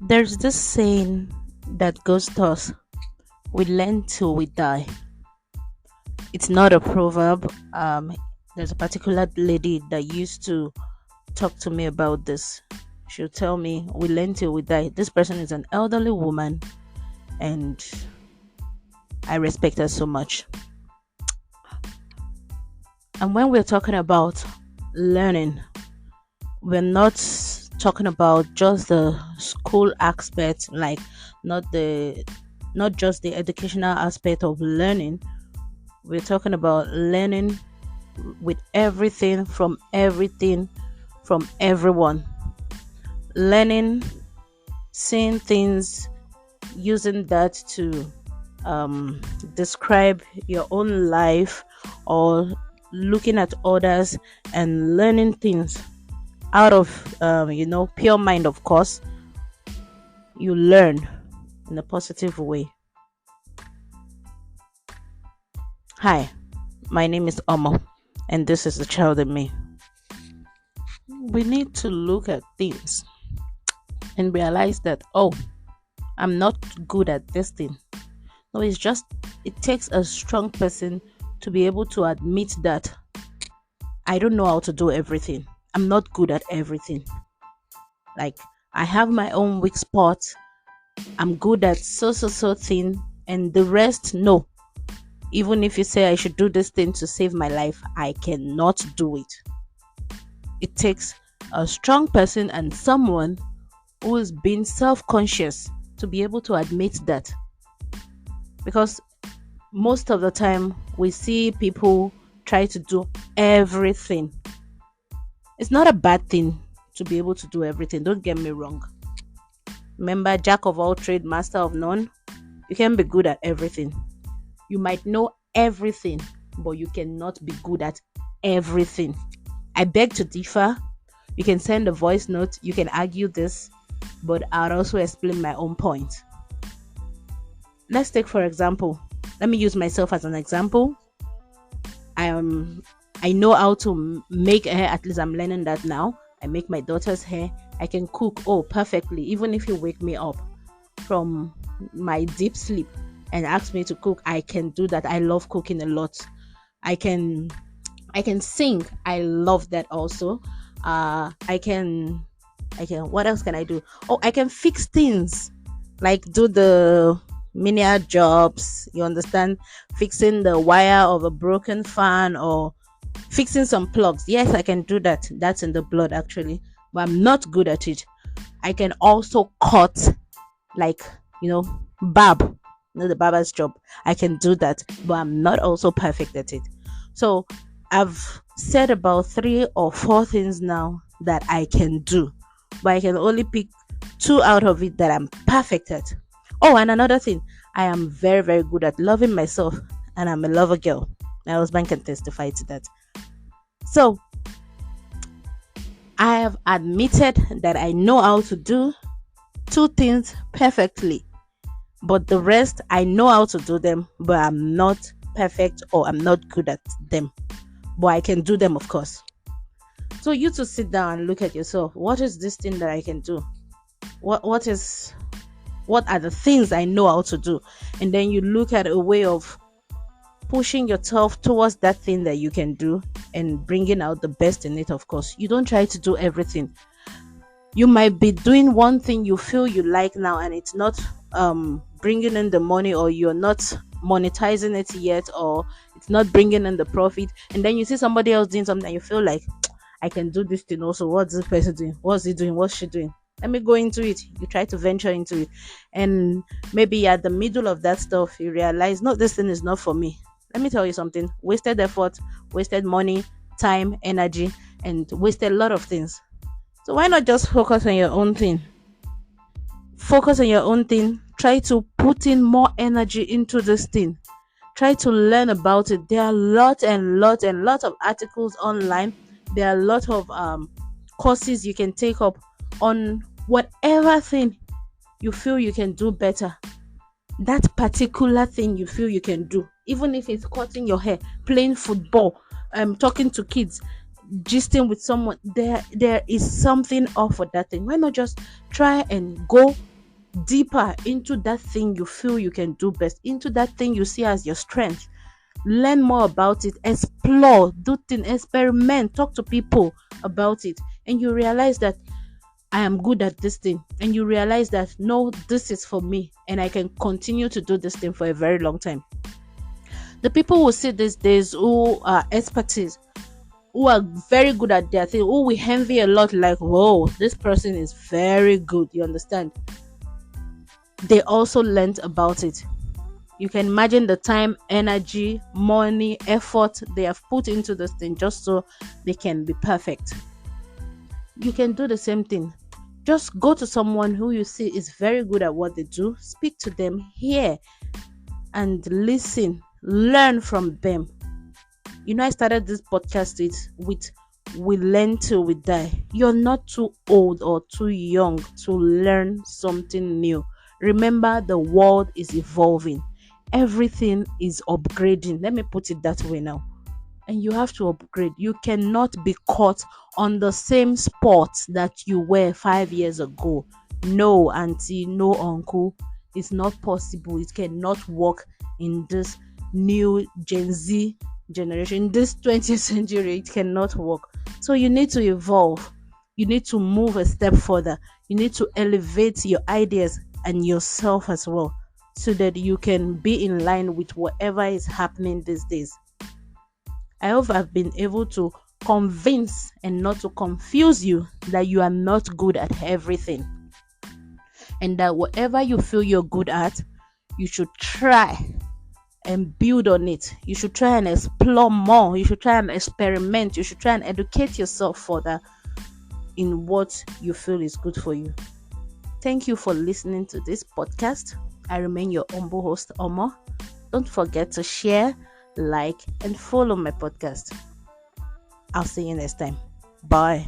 There's this saying that goes thus: we learn till we die. It's not a proverb. There's a particular lady that used to talk to me about this. She'll tell me, we learn till we die. This person is an elderly woman, and I respect her so much. And when we're talking about learning, we're not talking about just the school aspect, like not the not just the educational aspect of learning. We're talking about learning with everything from everyone. Learning, seeing things, using that to describe your own life, or looking at others and learning things out of pure mind. Of course, you learn in a positive way. Hi, my name is Omo, and this is the child in me. We need to look at things and realize that, oh, I'm not good at this thing. No, it takes a strong person to be able to admit that I don't know how to do everything. I'm not good at everything. Like, I have my own weak spot. I'm good at so thing, and the rest, no. Even if you say I should do this thing to save my life, I cannot do it. It takes a strong person and someone who is being self-conscious to be able to admit that. Because most of the time we see people try to do everything. It's not a bad thing to be able to do everything, don't get me wrong. Remember, jack of all trade, master of none. You can be good at everything. You might know everything, but you cannot be good at everything. I beg to differ. You can send a voice note, you can argue this, but I'll also explain my own point. Let's take, for example, let me use myself as an example. I know how to make hair. At least I'm learning that now. I make my daughter's hair. I can cook, oh, perfectly. Even if you wake me up from my deep sleep and ask me to cook, I can do that. I love cooking a lot. I can sing. I love that also. What else can I do? Oh, I can fix things, like do the menial jobs, you understand, fixing the wire of a broken fan or fixing some plugs. Yes, I can do that. That's in the blood actually, but I'm not good at it. I can also cut, like, barb, the barber's job. I can do that, but I'm not also perfect at it. So I've said about 3 or 4 things now that I can do, but I can only pick 2 out of it that I'm perfect at. Oh, and another thing, I am very, very good at loving myself, and I'm a lover girl. My husband can testify to that. So I have admitted that I know how to do 2 things perfectly, but the rest I know how to do them, but I'm not perfect, or I'm not good at them, but I can do them, of course. So you to sit down and look at yourself. What is this thing that I can do? What are the things I know how to do? And then you look at a way of pushing yourself towards that thing that you can do and bringing out the best in it. Of course, you don't try to do everything. You might be doing one thing you feel you like now, and it's not bringing in the money, or you're not monetizing it yet, or it's not bringing in the profit. And then you see somebody else doing something and you feel like, I can do this thing also. What's this person doing? What's he doing? What's she doing? Let me go into it. You try to venture into it, and maybe at the middle of that stuff you realize, no, this thing is not for me. Let me tell you something: wasted effort, wasted money, time, energy, and wasted a lot of things. So why not just focus on your own thing? Focus on your own thing. Try to put in more energy into this thing. Try to learn about it. There are lot of articles online. There are a lot of courses you can take up on whatever thing you feel you can do better. That particular thing you feel you can do, even if it's cutting your hair, playing football, talking to kids, gisting with someone, there is something off for that thing. Why not just try and go deeper into that thing you feel you can do best, into that thing you see as your strength. Learn more about it, explore, do things, experiment, talk to people about it, and you realize that I am good at this thing, and you realize that no, this is for me, and I can continue to do this thing for a very long time. The people who see these days who are expertise, who are very good at their thing, who we envy a lot, like, whoa, this person is very good, you understand? They also learned about it. You can imagine the time, energy, money, effort they have put into this thing just so they can be perfect. You can do the same thing. Just go to someone who you see is very good at what they do, speak to them, hear and listen, learn from them. I started this podcast with we learn till we die. You're not too old or too young to learn something new. Remember, the world is evolving. Everything is upgrading. Let me put it that way now. And you have to upgrade. You cannot be caught on the same spot that you were 5 years ago. No, auntie, no, uncle. It's not possible. It cannot work in this new Gen Z generation, this 20th century. It cannot work. So you need to evolve. You need to move a step further. You need to elevate your ideas and yourself as well, so that you can be in line with whatever is happening these days. I hope I've been able to convince and not to confuse you that you are not good at everything, and that whatever you feel you're good at, you should try and build on it. You should try and explore more. You should try and experiment. You should try and educate yourself further in what you feel is good for you. Thank you for listening to this podcast. I remain your humble host, Omo. Don't forget to share, like, and follow my podcast. I'll see you next time. Bye.